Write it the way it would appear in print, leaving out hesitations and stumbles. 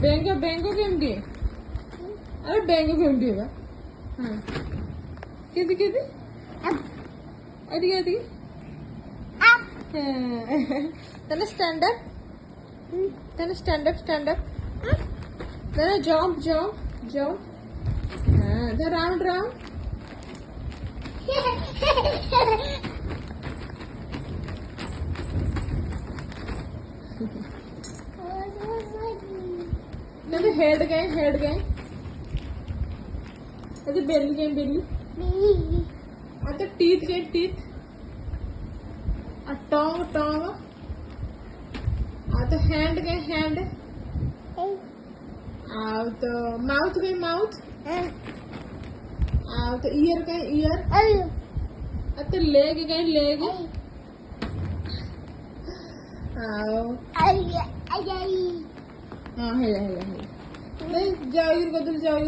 बेंगो बेंगो केमती अरे बेंगो केमती है हाँ किती किती अरे अरे then stand up then stand up then jump then round then head गए अरे belly गए अच्छा teeth गए tongue तो hand गए तो mouth गए तो ear गए तो leg गए हाँ है नहीं जाओ जाओ